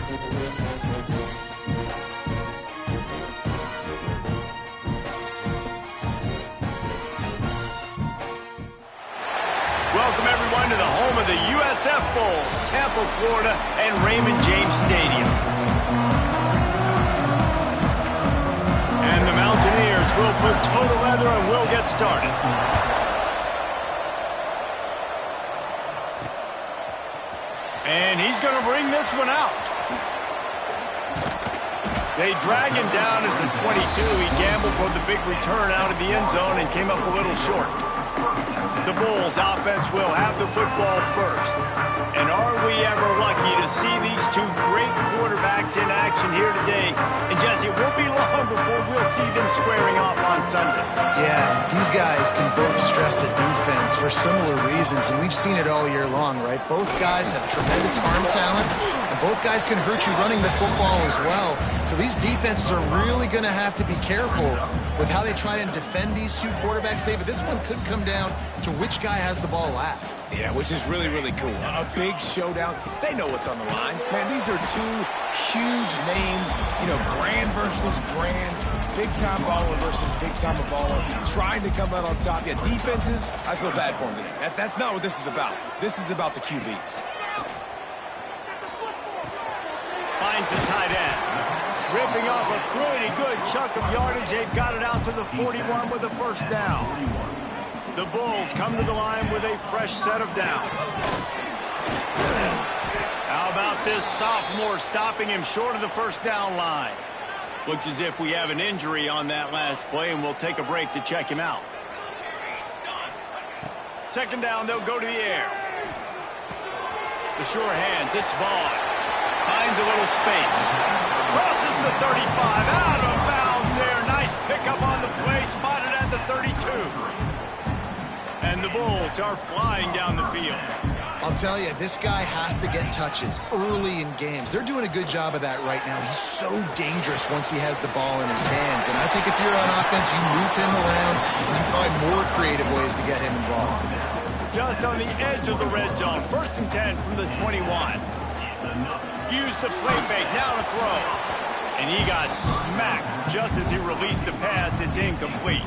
Welcome, everyone, to the home of the USF Bulls, Tampa, Florida, and Raymond James Stadium. And the Mountaineers will put toe to leather and will get started. And he's going to bring this one out. They drag him down at the 22. He gambled for the big return out of the end zone and came up a little short. The Bulls offense will have the football first. And are we ever lucky to see these two great quarterbacks in action here today? And Jesse, it won't be long before we'll see them squaring off on Sundays. Yeah, these guys can both stress a defense for similar reasons, and we've seen it all year long, right? Both guys have tremendous arm talent, and both guys can hurt you running the football as well. So these defenses are really going to have to be careful with how they try to defend these two quarterbacks, David. This one could come down to which guy has the ball last. Yeah, which is really, really cool. A big showdown. They know what's on the line. Man, these are two huge names, you know, brand versus brand, big-time baller versus big-time baller, trying to come out on top. Yeah, defenses, I feel bad for them today. That's not what this is about. This is about the QBs. Finds the tight end. Ripping off a pretty good chunk of yardage. They've got it out to the 41 with a first down. The Bulls come to the line with a fresh set of downs. How about this sophomore stopping him short of the first down line? Looks as if we have an injury on that last play, and we'll take a break to check him out. Second down, they'll go to the air. The sure hands, it's Vaughn. Finds a little space. Crosses the 35, out of bounds there. Nice pickup on the play, spotted at the 32. And the Bulls are flying down the field. I'll tell you, this guy has to get touches early in games. They're doing a good job of that right now. He's so dangerous once he has the ball in his hands. And I think if you're on offense, you move him around and you find more creative ways to get him involved. Just on the edge of the red zone. First and 10 from the 21. Use the play fake, now to throw. And he got smacked just as he released the pass. It's incomplete.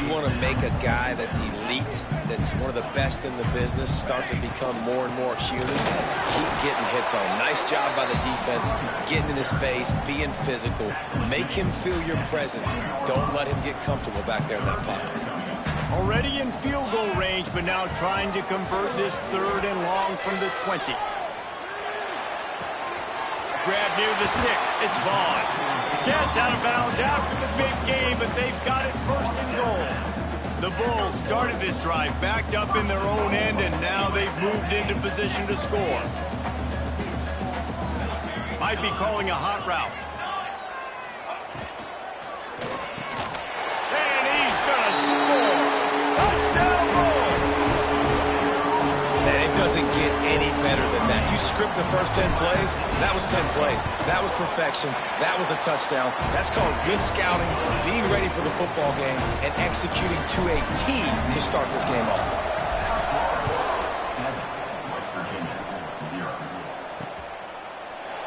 You want to make a guy that's elite, that's one of the best in the business, start to become more and more human. Keep getting hits on. Nice job by the defense, getting in his face, being physical. Make him feel your presence. Don't let him get comfortable back there in that pocket. Already in field goal range, but now trying to convert this third and long from the 20. Grab near the sticks. It's Vaughn. Gets out of bounds after the big game, but they've got it first and goal. The Bulls started this drive backed up in their own end, and now they've moved into position to score. Might be calling a hot route. And he's going to score. Touchdown, Bulls! Man, it doesn't get any better than that. You script the first 10 plays, that was 10 plays. That was perfection. That was a touchdown. That's called good scouting, being ready for the football game, and executing to a T to start this game off.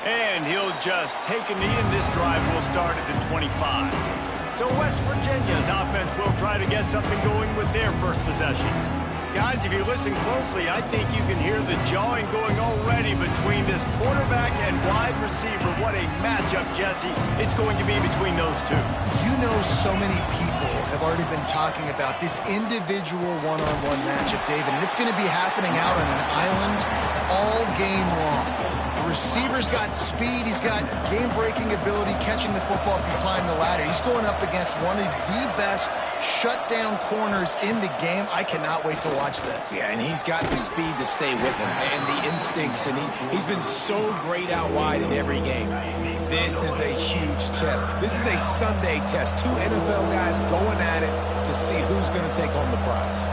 And he'll just take a knee, and this drive will start at the 25. So West Virginia's offense will try to get something going with their first possession. Guys, if you listen closely, I think you can hear the jawing going already between this quarterback and wide receiver. What a matchup, Jesse, it's going to be between those two. You know, so many people have already been talking about this individual one-on-one matchup, David, and it's going to be happening out on an island all game long. The receiver's got speed, he's got game-breaking ability, catching the football, can climb the ladder. He's going up against one of the best shutdown corners in the game. I cannot wait to watch this. Yeah, and he's got the speed to stay with him and the instincts, and he's been so great out wide in every game. This is a huge test. This is a Sunday test. Two NFL guys going at it to see who's going to take home the prize.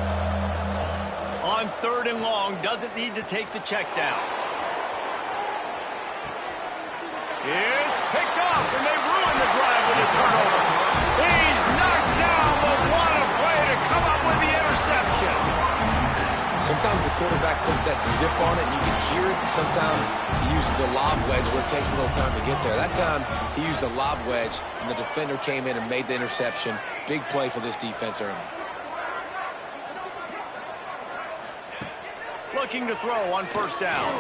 On third and long, doesn't need to take the check down. It's picked off, and they ruin the drive with a turnover. He's knocked down, but what a play to come up with the interception. Sometimes the quarterback puts that zip on it, and you can hear it. Sometimes he uses the lob wedge where it takes a little time to get there. That time, he used the lob wedge, and the defender came in and made the interception. Big play for this defense early. Looking to throw on first down.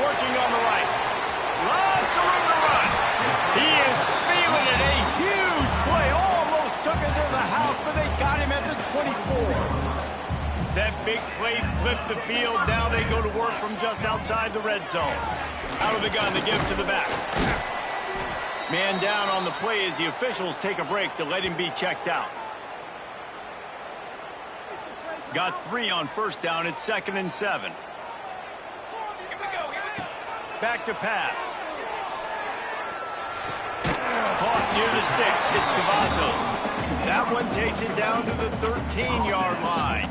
Working on the right. Lots of room to run. He is feeling it. A huge play. Almost took it to the house, but they got him at the 24. That big play flipped the field. Now they go to work from just outside the red zone. Out of the gun to give to the back. Man down on the play as the officials take a break to let him be checked out. Got 3 on first down. It's 2nd and 7. Back to pass. Caught near the sticks. It's Cavazos. That one takes it down to the 13-yard line.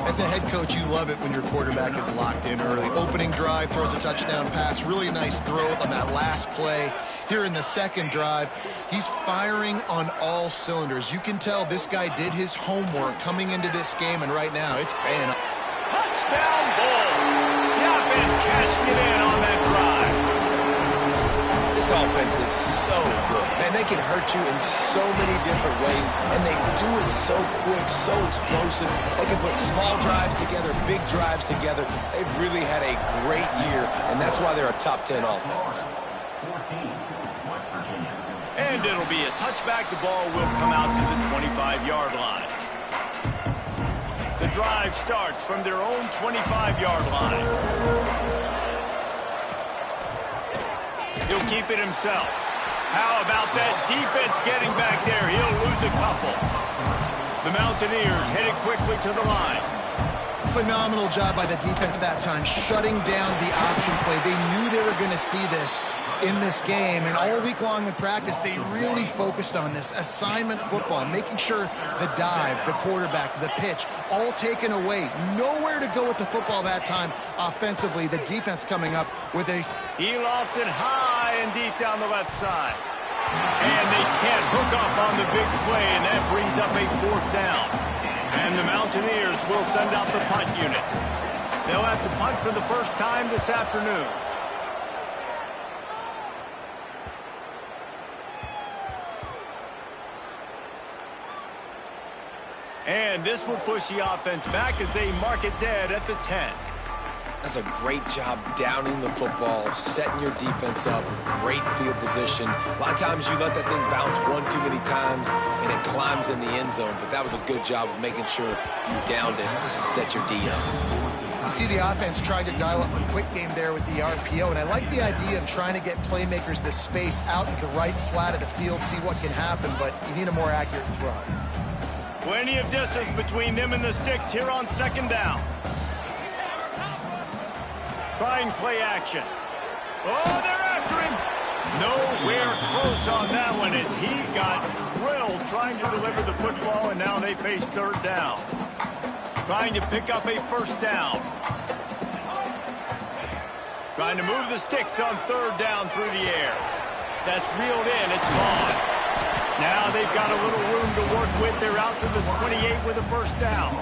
As a head coach, you love it when your quarterback is locked in early. Opening drive, throws a touchdown pass. Really nice throw on that last play. Here in the second drive, he's firing on all cylinders. You can tell this guy did his homework coming into this game, and right now it's paying off. Touchdown Bulls. The offense cashing it in on that drive. This offense is so good. Man, they can hurt you in so many different ways, and they do it so quick, so explosive. They can put small drives together, big drives together. They've really had a great year, and that's why they're a top 10 offense. And it'll be a touchback. The ball will come out to the 25-yard line. The drive starts from their own 25-yard line. He'll keep it himself. How about that defense getting back there? He'll lose a couple. The Mountaineers headed quickly to the line. Phenomenal job by the defense that time, shutting down the option play. They knew they were going to see this in this game, and all week long in practice, they really focused on this assignment football, making sure the dive, the quarterback, the pitch, all taken away. Nowhere to go with the football that time offensively. The defense coming up with a... He lofts it high and deep down the left side. And they can't hook up on the big play, and that brings up a 4th down. And the Mountaineers will send out the punt unit. They'll have to punt for the first time this afternoon. And this will push the offense back as they mark it dead at the 10. That's a great job downing the football, setting your defense up, great field position. A lot of times you let that thing bounce one too many times and it climbs in the end zone, but that was a good job of making sure you downed it and set your D up. You see the offense trying to dial up the quick game there with the RPO, and I like the idea of trying to get playmakers this space out at the right flat of the field, see what can happen, but you need a more accurate throw. Plenty of distance between them and the sticks here on 2nd down. Trying play action. Oh, they're after him. Nowhere close on that one as he got drilled trying to deliver the football, and now they face 3rd down. Trying to pick up a 1st down. Trying to move the sticks on 3rd down through the air. That's reeled in. It's gone. Now they've got a little room to work with. They're out to the 28 with a 1st down.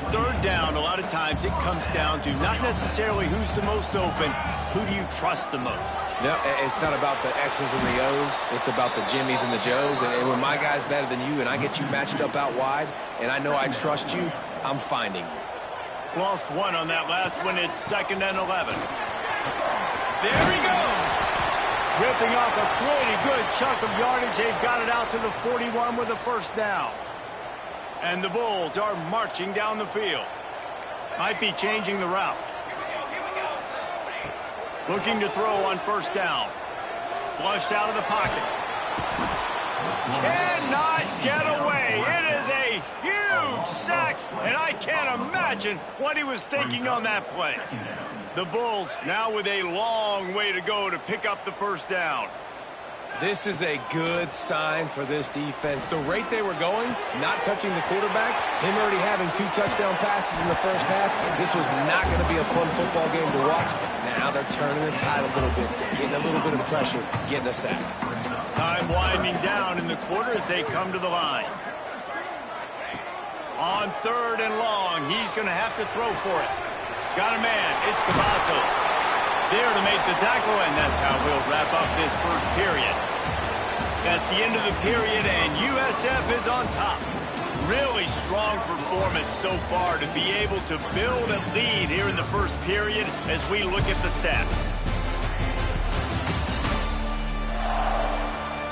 3rd down, a lot of times it comes down to not necessarily who's the most open, who do you trust the most? No, it's not about the X's and the O's. It's about the Jimmies and the Joes. And when my guy's better than you and I get you matched up out wide and I know I trust you, I'm finding you. Lost 1 on that last one. It's 2nd and 11. There he goes. Ripping off a pretty good chunk of yardage. They've got it out to the 41 with a 1st down. And the Bulls are marching down the field. Might be changing the route. Looking to throw on 1st down. Flushed out of the pocket. Cannot get away. It is a huge sack, and I can't imagine what he was thinking on that play. The Bulls now with a long way to go to pick up the 1st down. This is a good sign for this defense. The rate they were going, not touching the quarterback, him already having 2 touchdown passes in the first half, this was not going to be a fun football game to watch. Now they're turning the tide a little bit, getting a little bit of pressure, getting a sack. Time winding down in the quarter as they come to the line. On 3rd and long, he's going to have to throw for it. Got a man. It's Cavazos. There to make the tackle, and that's how we'll wrap up this first period. That's the end of the period, and USF is on top. Really strong performance so far to be able to build a lead here in the first period as we look at the stats.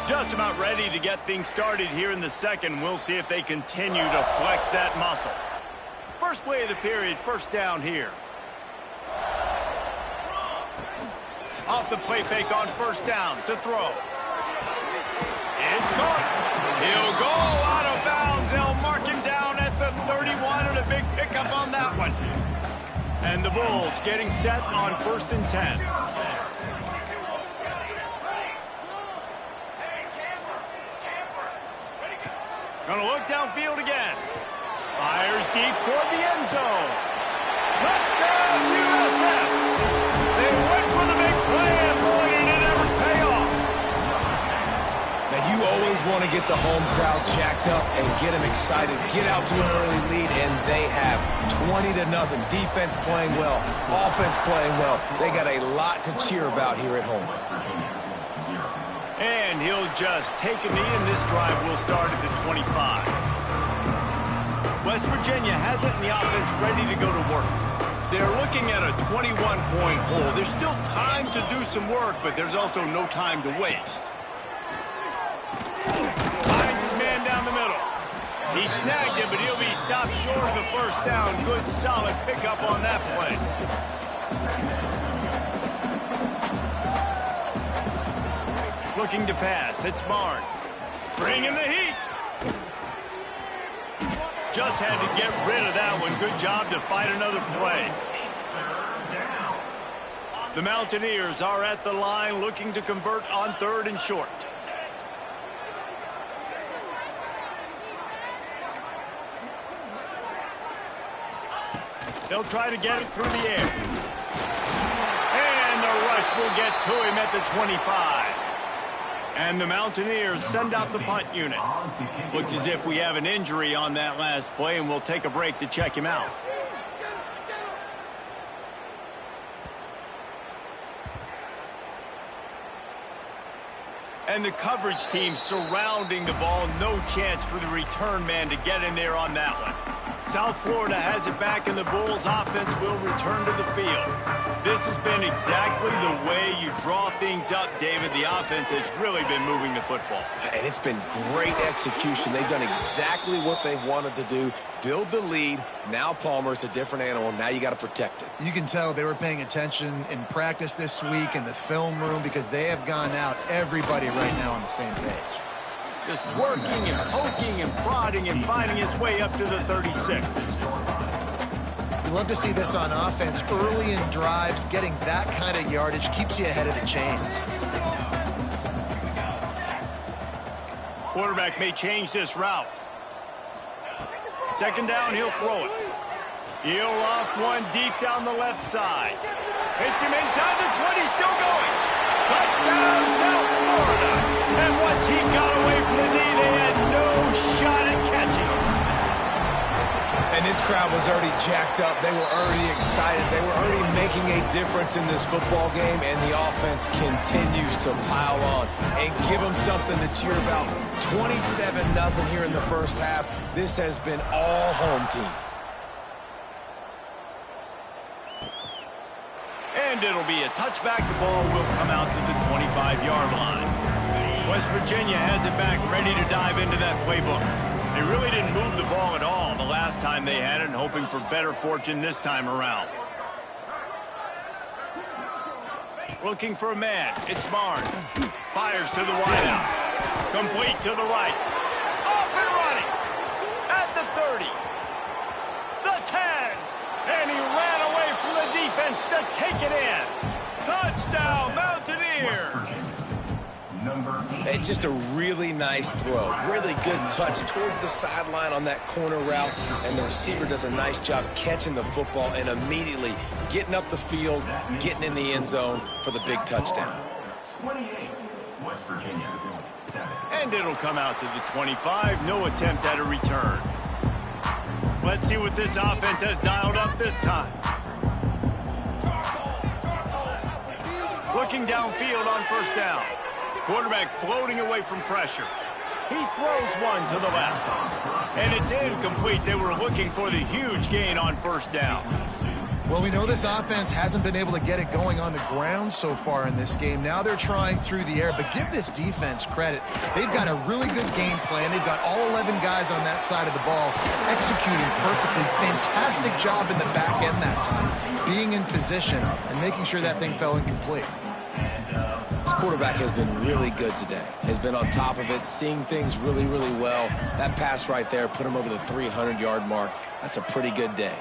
Just about ready to get things started here in the second. We'll see if they continue to flex that muscle. First play of the period, first down here. Off the play fake on first down to throw. It's caught. He'll go out of bounds. They'll mark him down at the 31 and a big pickup on that one. And the Bulls getting set on 1st and 10. Gonna look downfield again. Fires deep toward the end zone. Touchdown, USF! They went for the big play, and boy, did it ever pay off. Now, you always want to get the home crowd jacked up and get them excited. Get out to an early lead, and they have 20-0. Defense playing well. Offense playing well. They got a lot to cheer about here at home. And he'll just take a knee, and this drive will start at the 25. West Virginia has it, and the offense ready to go to work. They're looking at a 21-point hole. There's still time to do some work, but there's also no time to waste. Finds his man down the middle. He snagged it, but he'll be stopped short of the first down. Good, solid pickup on that play. Looking to pass. It's Barnes. Bringing the heat. Just had to get rid of that one. Good job to fight another play. The Mountaineers are at the line looking to convert on 3rd and short. They'll try to get it through the air. And the rush will get to him at the 25. And the Mountaineers send out the punt unit. Looks as if we have an injury on that last play, and we'll take a break to check him out. And the coverage team surrounding the ball. No chance for the return man to get in there on that one. South Florida has it back, and the Bulls offense will return to the field. This has been exactly the way you draw things up, David. The offense has really been moving the football. And it's been great execution. They've done exactly what they've wanted to do. Build the lead. Now Palmer's a different animal. Now you got to protect it. You can tell they were paying attention in practice this week in the film room because they have gone out, everybody right now on the same page. Just working and poking and prodding and finding his way up to the 36. You love to see this on offense. Early in drives, getting that kind of yardage keeps you ahead of the chains. Quarterback may change this route. 2nd down, he'll throw it. He'll loft one deep down the left side. Hits him inside the 20, still going. Touchdown, South Florida. And once he got away from the knee, they had no shot at catching him. And this crowd was already jacked up. They were already excited. They were already making a difference in this football game, and the offense continues to pile on and give them something to cheer about. 27-0 here in the first half. This has been all home team. And it'll be a touchback. The ball will come out to the 25-yard line. West Virginia has it back, ready to dive into that playbook. They really didn't move the ball at all the last time they had it, and hoping for better fortune this time around. Looking for a man. It's Barnes. Fires to the wideout. Complete to the right. Off and running. At the 30. The 10. And he ran away from the defense to take it in. Touchdown, Mountaineers. It's just a really nice throw. Really good touch towards the sideline on that corner route. And the receiver does a nice job catching the football and immediately getting up the field, getting in the end zone for the big touchdown. 28, West Virginia, 7. And it'll come out to the 25. No attempt at a return. Let's see what this offense has dialed up this time. Looking downfield on first down. Quarterback floating away from pressure. He throws one to the left. And it's incomplete. They were looking for the huge gain on first down. Well, we know this offense hasn't been able to get it going on the ground so far in this game. Now they're trying through the air, but give this defense credit. They've got a really good game plan. They've got all 11 guys on that side of the ball executing perfectly. Fantastic job in the back end that time, being in position and making sure that thing fell incomplete. This quarterback has been really good today. Has been on top of it, seeing things really, really well. That pass right there put him over the 300-yard mark. That's a pretty good day.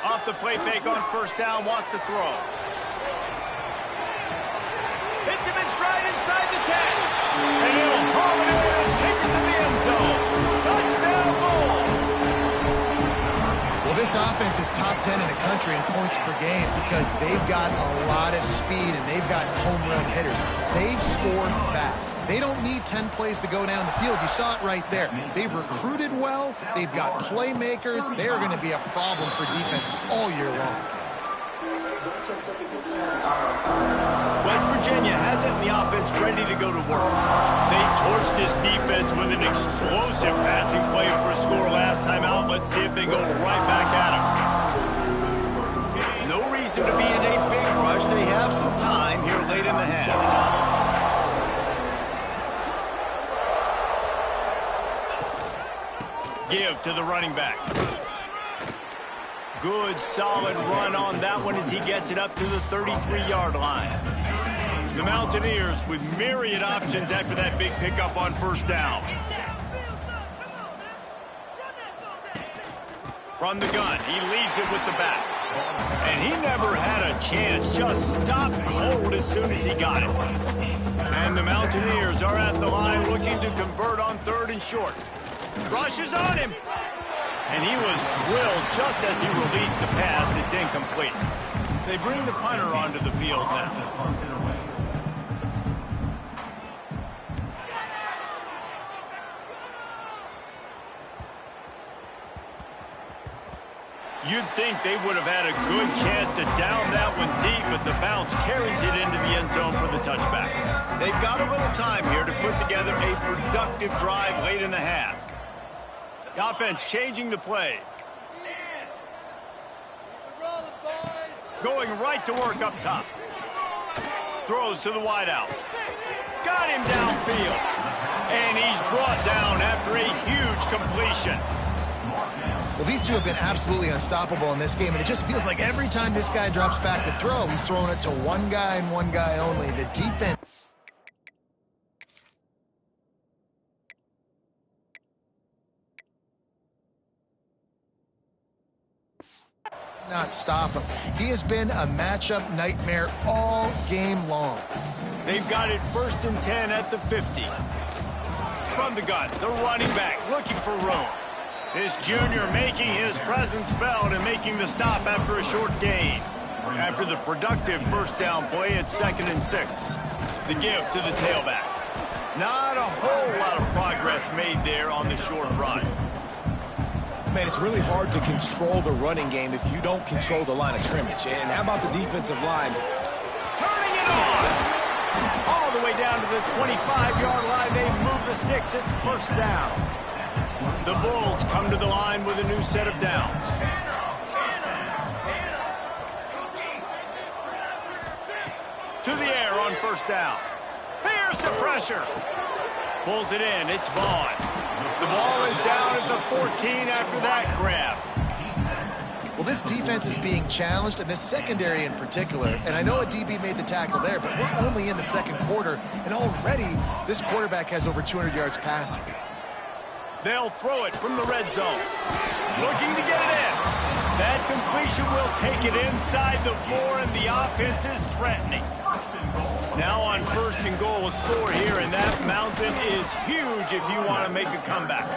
Off the play fake on first down, wants to throw. Hits him in stride inside the 10. And he'll haul it in and take it to the end zone. Touchdown, Bulls. Well, this offense is top 10 in the country in points per game because they've got a lot of speed and they've got home run hitters. They score fast. They don't need 10 plays to go down the field. You saw it right there. They've recruited well. They've got playmakers. They're going to be a problem for defenses all year long. West Virginia has it in the offense ready to go to work. They torched this defense with an explosive passing play for a score last time out. Let's see if they go right back at them. No reason to be in a big rush. They have some time here late in the half. Give to the running back. Good, solid run on that one as he gets it up to the 33-yard line. The Mountaineers with myriad options after that big pickup on first down. From the gun, he leaves it with the back. And he never had a chance, just stopped cold as soon as he got it. And the Mountaineers are at the line looking to convert on third and short. Rushes on him. And he was drilled just as he released the pass. It's incomplete. They bring the punter onto the field now. You'd think they would have had a good chance to down that one deep, but the bounce carries it into the end zone for the touchback. They've got a little time here to put together a productive drive late in the half. The offense changing the play. Going right to work up top. Throws to the wideout. Got him downfield. And he's brought down after a huge completion. Well, these two have been absolutely unstoppable in this game, and it just feels like every time this guy drops back to throw, he's throwing it to one guy and one guy only. The defense... not stop him. He has been a matchup nightmare all game long. They've got it 1st and 10 at the 50. From the gun, the running back looking for room. This junior making his presence felt and making the stop after a short gain. After the productive first down play, it's 2nd and 6. The give to the tailback. Not a whole lot of progress made there on the short run. Man, it's really hard to control the running game if you don't control the line of scrimmage. And how about the defensive line? Turning it on! All the way down to the 25-yard line. They move the sticks. It's 1st down. The Bulls come to the line with a new set of downs. To the air on 1st down. Here's the pressure. Pulls it in. It's Vaughn. The ball is down at the 14 after that grab. Well, this defense is being challenged, and this secondary in particular. And I know a DB made the tackle there, but we're only in the 2nd quarter, and already this quarterback has over 200 yards passing. They'll throw it from the red zone. Looking to get it in. That completion will take it inside the 4, and the offense is threatening. Now on 1st and goal, a score here, and that mountain is huge if you want to make a comeback.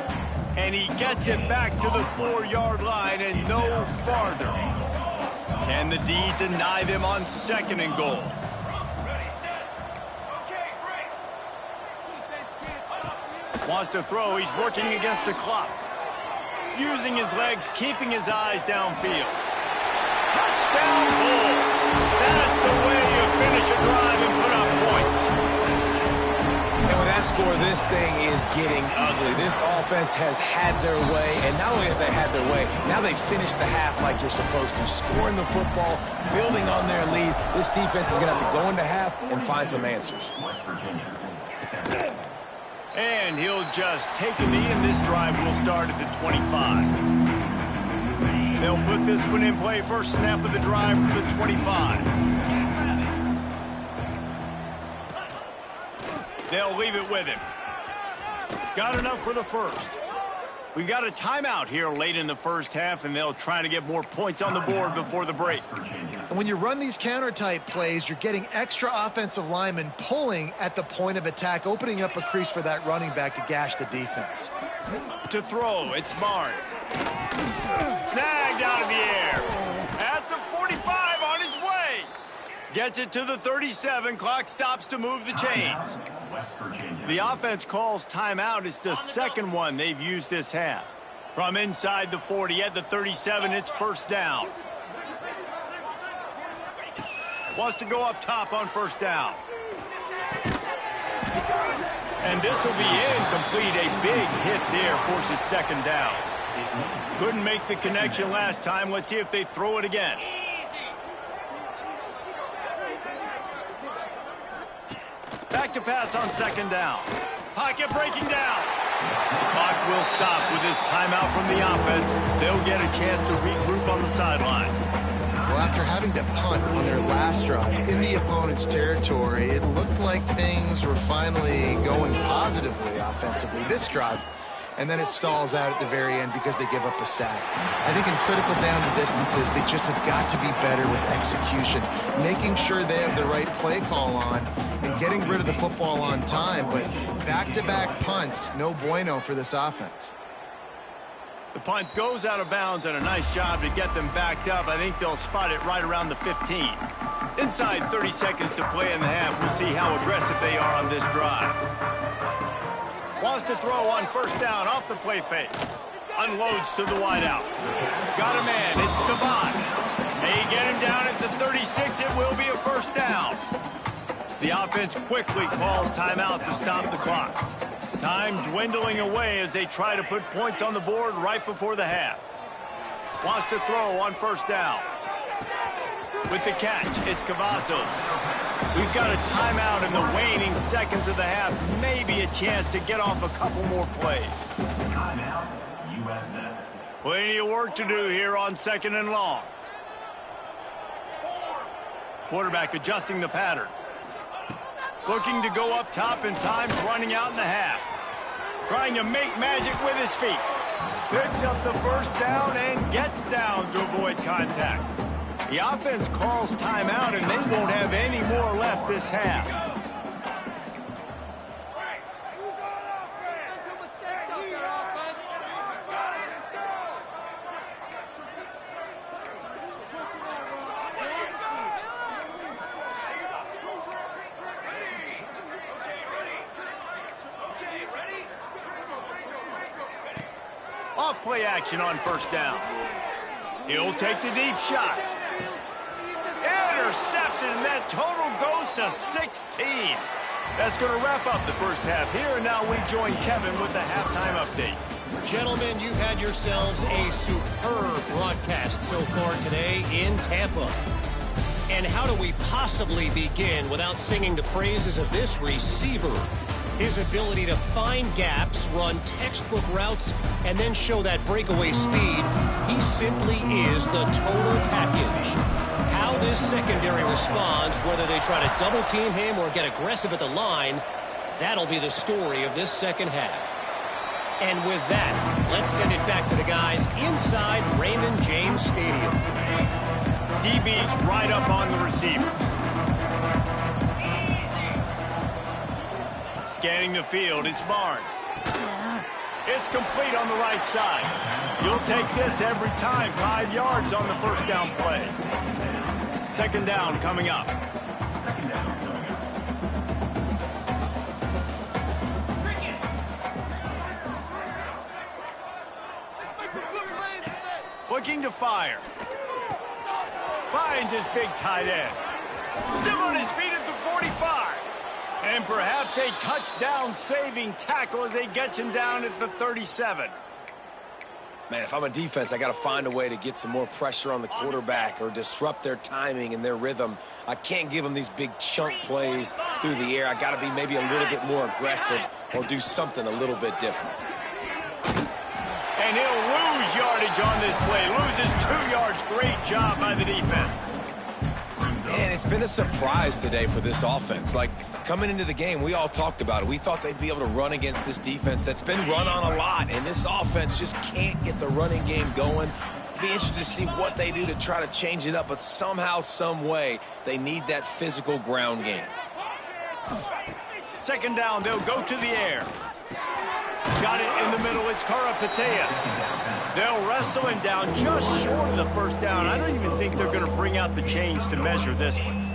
And he gets it back to the 4-yard line and no farther. Can the D deny them on 2nd and goal? Wants to throw. He's working against the clock. Using his legs, keeping his eyes downfield. Touchdown Bulls. That's the way you finish a drive and put up points. And with that score, this thing is getting ugly. This offense has had their way, and not only have they had their way, now they finished the half like you're supposed to, scoring the football, building on their lead. This defense is going to have to go into half and find some answers. West Virginia. And he'll just take a knee, and this drive will start at the 25. They'll put this one in play. First snap of the drive from the 25. They'll leave it with him. Got enough for the first. We got a timeout here late in the first half, and they'll try to get more points on the board before the break. And when you run these counter-type plays, you're getting extra offensive linemen pulling at the point of attack, opening up a crease for that running back to gash the defense. To throw, it's Barnes. Snagged out of the air. At the 45, on his way. Gets it to the 37. Clock stops to move the chains. The offense calls timeout. It's the second one they've used this half. From inside the 40 at the 37, it's first down. Wants to go up top on first down. And this will be incomplete. A big hit there forces second down. Couldn't make the connection last time. Let's see if they throw it again. Back to pass on second down. Pocket breaking down. The clock will stop with this timeout from the offense. They'll get a chance to regroup on the sideline. Well, after having to punt on their last drive in the opponent's territory, it looked like things were finally going positively offensively this drive. And then it stalls out at the very end because they give up a sack. I think in critical down and distances, they just have got to be better with execution, making sure they have the right play call on and getting rid of the football on time. But back-to-back punts, no bueno for this offense. The punt goes out of bounds, and a nice job to get them backed up. I think they'll spot it right around the 15. Inside 30 seconds to play in the half. We'll see how aggressive they are on this drive. Wants to throw on first down off the play fake. Unloads to the wideout. Got a man. It's Devon. They get him down at the 36. It will be a first down. The offense quickly calls timeout to stop the clock. Time dwindling away as they try to put points on the board right before the half. Wants to throw on first down. With the catch, it's Cavazos. We've got a timeout in the waning seconds of the half. Maybe a chance to get off a couple more plays. Timeout, USA. Plenty of work to do here on second and long. Quarterback adjusting the pattern. Looking to go up top, and time's running out in the half. Trying to make magic with his feet. Picks up the first down and gets down to avoid contact. The offense calls timeout, and they won't have any more left this half. Off play action on first down. He'll take the deep shot. Intercepted, and that total goes to 16. That's going to wrap up the first half here, and now we join Kevin with the halftime update. Gentlemen, you've had yourselves a superb broadcast so far today in Tampa. And how do we possibly begin without singing the praises of this receiver? His ability to find gaps, run textbook routes, and then show that breakaway speed. He simply is the total package. How this secondary responds, whether they try to double team him or get aggressive at the line, that'll be the story of this second half. And with that, let's send it back to the guys inside Raymond James Stadium. DB's right up on the receivers. Scanning the field, it's Barnes. It's complete on the right side. You'll take this every time. 5 yards on the first down play. Second down coming up. Looking to fire. Finds his big tight end. Still on his feet at the 45. And perhaps a touchdown-saving tackle as they get him down at the 37. Man, if I'm a defense, I got to find a way to get some more pressure on the quarterback or disrupt their timing and their rhythm. I can't give them these big chunk plays through the air. I got to be maybe a little bit more aggressive or do something a little bit different. And he'll lose yardage on this play. Loses 2 yards. Great job by the defense. Man, it's been a surprise today for this offense. Like, coming into the game, we all talked about it. We thought they'd be able to run against this defense that's been run on a lot, and this offense just can't get the running game going. Be interested to see what they do to try to change it up, but somehow, some way, they need that physical ground game. Second down, they'll go to the air. Got it in the middle, it's Karapateas. They'll wrestle him down just short of the first down. I don't even think they're going to bring out the chains to measure this one.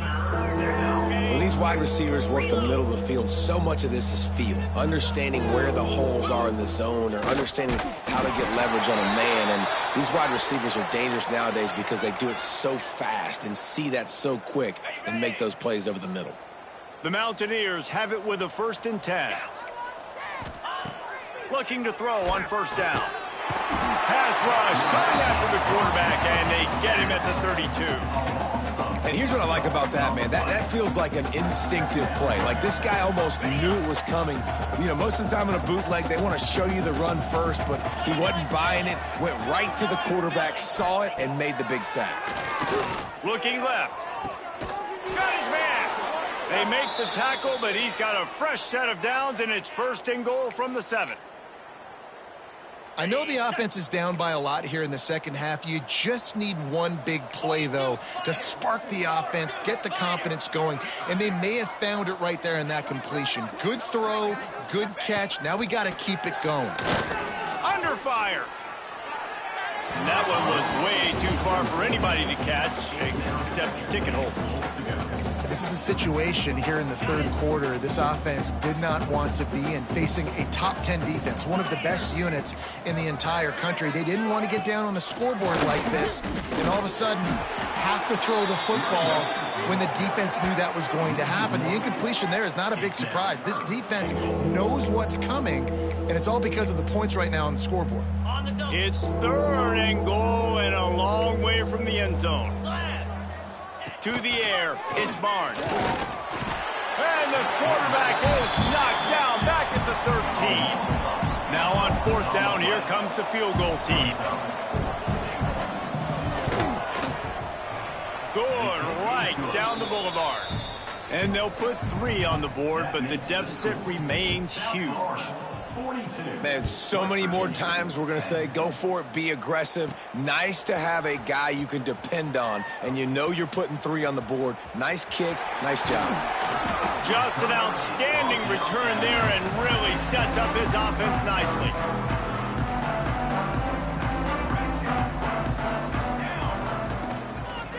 When these wide receivers work the middle of the field, so much of this is feel. Understanding where the holes are in the zone or understanding how to get leverage on a man. And these wide receivers are dangerous nowadays because they do it so fast and see that so quick and make those plays over the middle. The Mountaineers have it with a 1st and 10. Looking to throw on first down. Pass rush coming after the quarterback, and they get him at the 32. And here's what I like about that, man. That feels like an instinctive play. Like, this guy almost knew it was coming. You know, most of the time in a bootleg, they want to show you the run first, but he wasn't buying it. Went right to the quarterback, saw it, and made the big sack. Looking left. Got his man. They make the tackle, but he's got a fresh set of downs, and it's 1st and goal from the 7. I know the offense is down by a lot here in the second half. You just need one big play, though, to spark the offense, get the confidence going, and they may have found it right there in that completion. Good throw, good catch. Now we got to keep it going. Under fire. And that one was way too far for anybody to catch, except the ticket holders. This is a situation here in the third quarter this offense did not want to be in, facing a top 10 defense, one of the best units in the entire country. They didn't want to get down on the scoreboard like this and all of a sudden have to throw the football when the defense knew that was going to happen. The incompletion there is not a big surprise. This defense knows what's coming, and it's all because of the points right now on the scoreboard. It's 3rd and goal and a long way from the end zone. To the air, it's Barnes. And the quarterback is knocked down back at the 13. Now on 4th down, here comes the field goal team. Good right down the boulevard. And they'll put 3 on the board, but the deficit remains huge. Man, so many more times we're going to say, go for it, be aggressive. Nice to have a guy you can depend on, and you know you're putting 3 on the board. Nice kick, nice job. Just an outstanding return there and really sets up his offense nicely.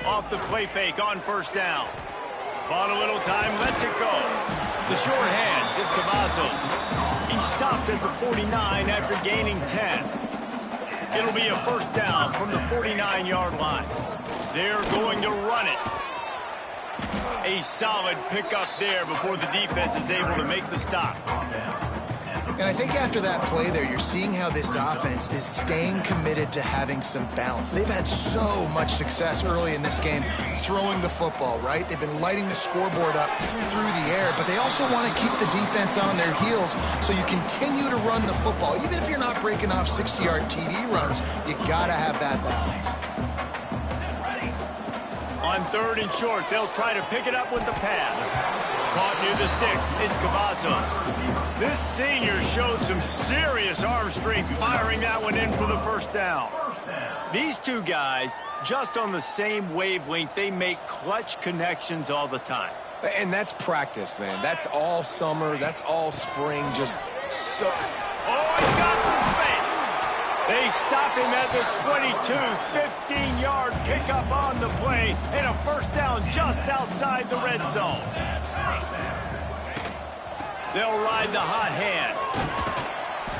Off the play fake on first down. Bought a little time, lets it go. The short hands, it's Cavazos. He stopped at the 49 after gaining 10. It'll be a first down from the 49-yard line. They're going to run it. A solid pickup there before the defense is able to make the stop. And I think after that play there, you're seeing how this offense is staying committed to having some balance. They've had so much success early in this game throwing the football, right? They've been lighting the scoreboard up through the air, but they also want to keep the defense on their heels so you continue to run the football. Even if you're not breaking off 60-yard TD runs, you got to have that balance. On 3rd and short, they'll try to pick it up with the pass. Caught near the sticks, it's Cavazos. This senior showed some serious arm strength firing that one in for the first down. These two guys, just on the same wavelength, they make clutch connections all the time. And that's practice, man. That's all summer. That's all spring. Just so... Oh, he's got some space. They stop him at the 22, 15-yard pickup on the play, and a first down just outside the red zone. They'll ride the hot hand.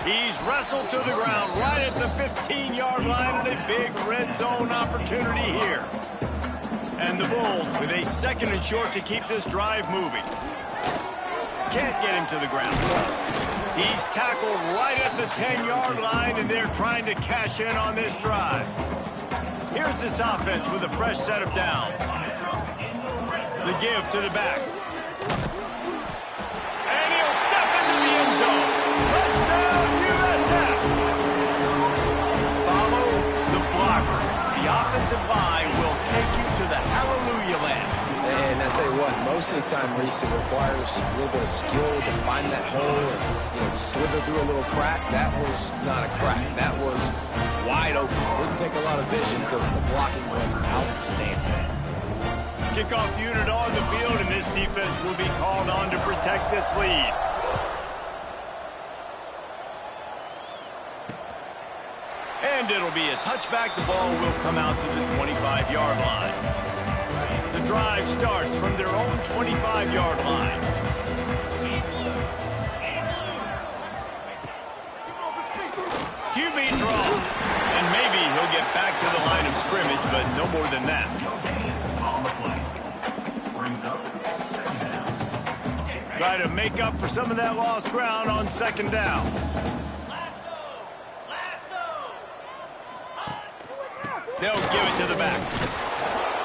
He's wrestled to the ground right at the 15-yard line, and a big red zone opportunity here. And the Bulls with a 2nd and short to keep this drive moving. Can't get him to the ground. He's tackled right at the 10-yard line, and they're trying to cash in on this drive. Here's this offense with a fresh set of downs. The give to the back. And he'll step into the end zone. Touchdown, USF. Follow the blocker. The offensive line will take you to the hallelujah land. And I tell you what, most of the time, Reese, it requires a little bit of skill to find that hole and slither through a little crack. That was not a crack. That was wide open. Didn't take a lot of vision because the blocking was outstanding. Kickoff unit on the field, and this defense will be called on to protect this lead. And it'll be a touchback. The ball will come out to the 25-yard line. The drive starts from their own 25-yard line. QB draw. And maybe he'll get back to the line of scrimmage, but no more than that. Try to make up for some of that lost ground on 2nd down. They'll give it to the back.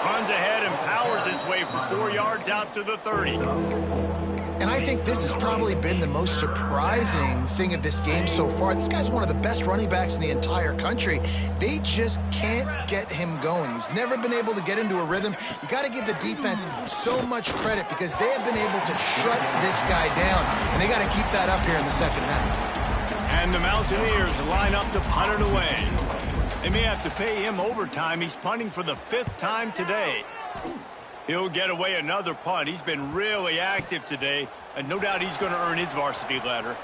Runs ahead and powers his way for 4 yards out to the 30. And I think this has probably been the most surprising thing of this game so far. This guy's one of the best running backs in the entire country. They just can't get him going. He's never been able to get into a rhythm. You got to give the defense so much credit because they have been able to shut this guy down. And they got to keep that up here in the 2nd half. And the Mountaineers line up to punt it away. They may have to pay him overtime. He's punting for the 5th time today. He'll get away another punt. He's been really active today, and no doubt he's going to earn his varsity letter.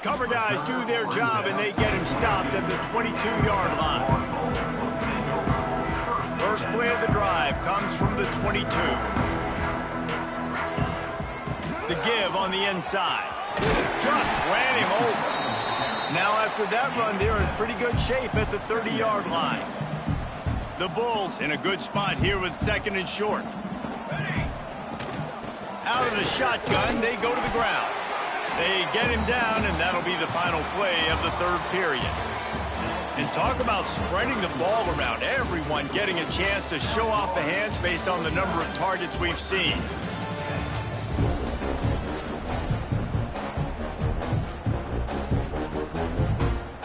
Cover guys do their job, and they get him stopped at the 22-yard line. First play of the drive comes from the 22. The give on the inside. Just ran him over. Now after that run, they're in pretty good shape at the 30-yard line. The Bulls in a good spot here with 2nd and short. Out of the shotgun, they go to the ground. They get him down, and that'll be the final play of the 3rd period. And talk about spreading the ball around. Everyone getting a chance to show off the hands based on the number of targets we've seen.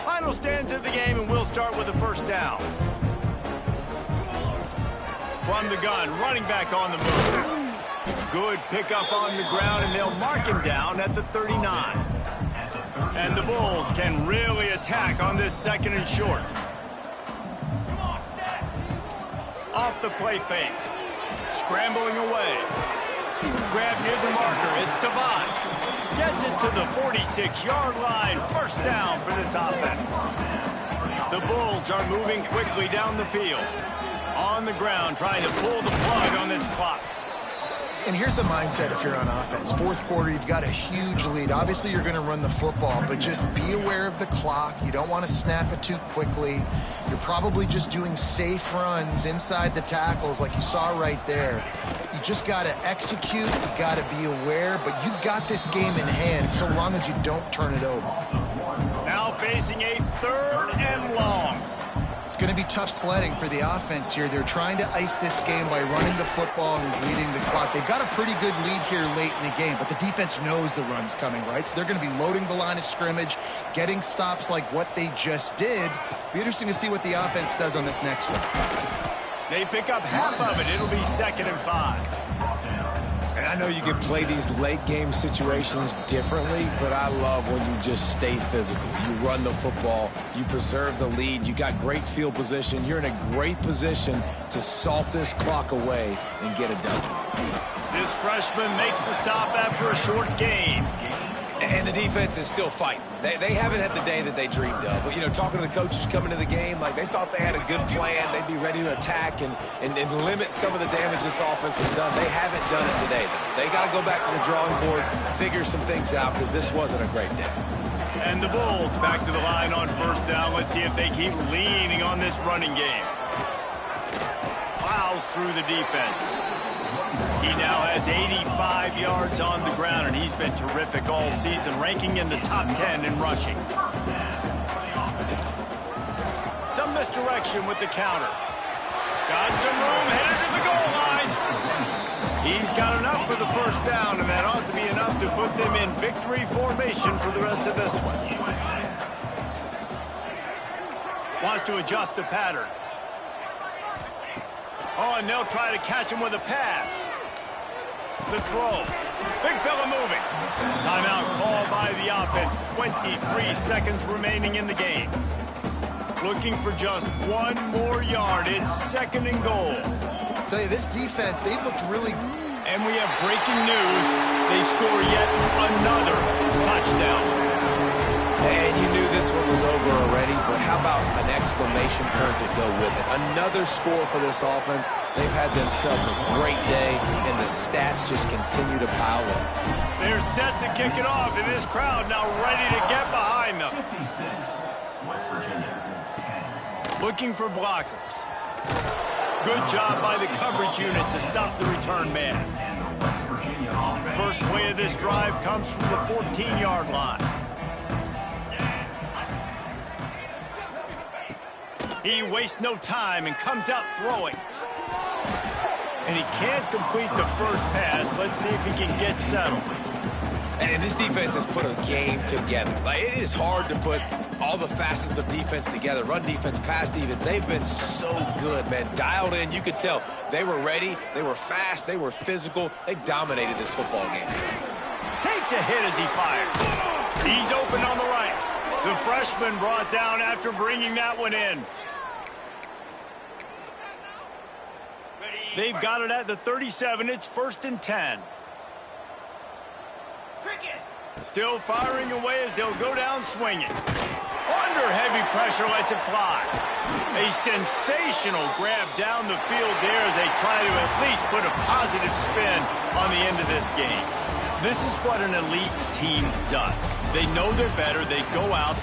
Final stands of the game, and we'll start with the 1st down. From the gun, running back on the move. Good pickup on the ground, and they'll mark him down at the 39. And the Bulls can really attack on this 2nd and short. Off the play fake. Scrambling away. Grab near the marker. It's Devon. Gets it to the 46-yard line. 1st down for this offense. The Bulls are moving quickly down the field. On the ground, trying to pull the plug on this clock. And here's the mindset if you're on offense. 4th quarter, you've got a huge lead. Obviously, you're going to run the football, but just be aware of the clock. You don't want to snap it too quickly. You're probably just doing safe runs inside the tackles like you saw right there. You just got to execute. You got to be aware, but you've got this game in hand so long as you don't turn it over. Now facing a 3rd and long. It's going to be tough sledding for the offense here. They're trying to ice this game by running the football and bleeding the clock. They've got a pretty good lead here late in the game, but the defense knows the run's coming, right? So they're going to be loading the line of scrimmage, getting stops like what they just did. Be interesting to see what the offense does on this next one. They pick up half of it. It'll be 2nd and 5. And I know you can play these late game situations differently, but I love when you just stay physical. You run the football, you preserve the lead, you got great field position. You're in a great position to salt this clock away and get a W. This freshman makes the stop after a short gain. And the defense is still fighting. They haven't had the day that they dreamed of. But, you know, talking to the coaches coming to the game, like they thought they had a good plan. They'd be ready to attack and limit some of the damage this offense has done. They haven't done it today, though. They got to go back to the drawing board, figure some things out, because this wasn't a great day. And the Bulls back to the line on first down. Let's see if they keep leaning on this running game. Plows through the defense. He now has 85 yards on the ground, and he's been terrific all season, ranking in the top 10 in rushing. Some misdirection with the counter. Got some room, headed to the goal line. He's got enough for the first down, and that ought to be enough to put them in victory formation for the rest of this one. Wants to adjust the pattern. Oh, and they'll try to catch him with a pass. The throw. Big fella moving. Timeout called by the offense. 23 seconds remaining in the game. Looking for just one more yard. It's second and goal. I'll tell you, this defense, they've looked really... And we have breaking news. They score yet another touchdown. And you knew this one was over already, but how about an exclamation point to go with it? Another score for this offense. They've had themselves a great day, and the stats just continue to pile up. They're set to kick it off, and this crowd now ready to get behind them. 56, West Virginia, 10. Looking for blockers. Good job by the coverage unit to stop the return man. And the West Virginia offense. First play of this drive comes from the 14-yard line. He wastes no time and comes out throwing. And he can't complete the first pass. Let's see if he can get settled. And this defense has put a game together. Like, it is hard to put all the facets of defense together. Run defense, pass defense. They've been so good, man. Dialed in. You could tell they were ready. They were fast. They were physical. They dominated this football game. Takes a hit as he fires. He's open on the right. The freshman brought down after bringing that one in. They've got it at the 37. It's first and 10. Still firing away as they'll go down swinging. Under heavy pressure, lets it fly. A sensational grab down the field there as they try to at least put a positive spin on the end of this game. This is what an elite team does. They know they're better. They go out.